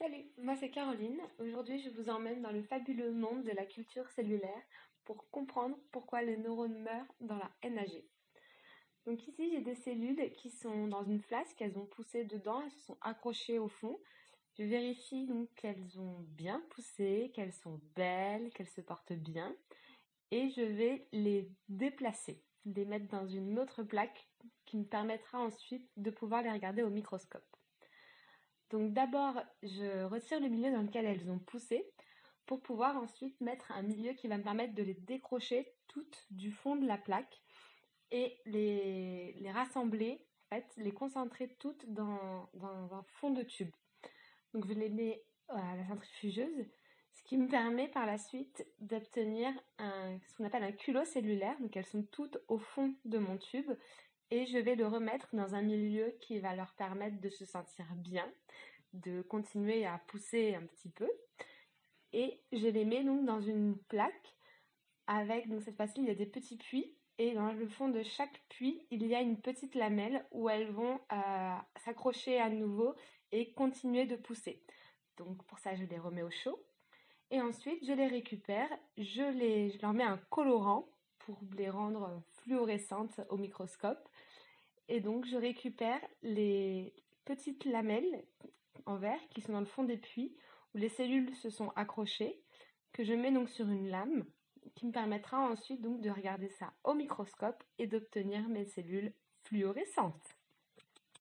Salut, moi c'est Caroline. Aujourd'hui, je vous emmène dans le fabuleux monde de la culture cellulaire pour comprendre pourquoi les neurones meurent dans la NAG. Donc ici, j'ai des cellules qui sont dans une flasque, elles ont poussé dedans, elles se sont accrochées au fond. Je vérifie donc qu'elles ont bien poussé, qu'elles sont belles, qu'elles se portent bien et je vais les déplacer, les mettre dans une autre plaque qui me permettra ensuite de pouvoir les regarder au microscope. Donc d'abord, je retire le milieu dans lequel elles ont poussé pour pouvoir ensuite mettre un milieu qui va me permettre de les décrocher toutes du fond de la plaque et les rassembler, en fait, les concentrer toutes dans un fond de tube. Donc je les mets à la centrifugeuse, ce qui me permet par la suite d'obtenir ce qu'on appelle un culot cellulaire. Donc elles sont toutes au fond de mon tube et je vais le remettre dans un milieu qui va leur permettre de se sentir bien, de continuer à pousser un petit peu. Et je les mets donc dans une plaque avec, donc cette fois-ci, il y a des petits puits. Et dans le fond de chaque puits, il y a une petite lamelle où elles vont s'accrocher à nouveau et continuer de pousser. Donc pour ça, je les remets au chaud. Et ensuite, je les récupère, je leur mets un colorant pour les rendre fluorescentes au microscope. Et donc, je récupère les petites lamelles en verre qui sont dans le fond des puits où les cellules se sont accrochées, que je mets donc sur une lame qui me permettra ensuite donc de regarder ça au microscope et d'obtenir mes cellules fluorescentes.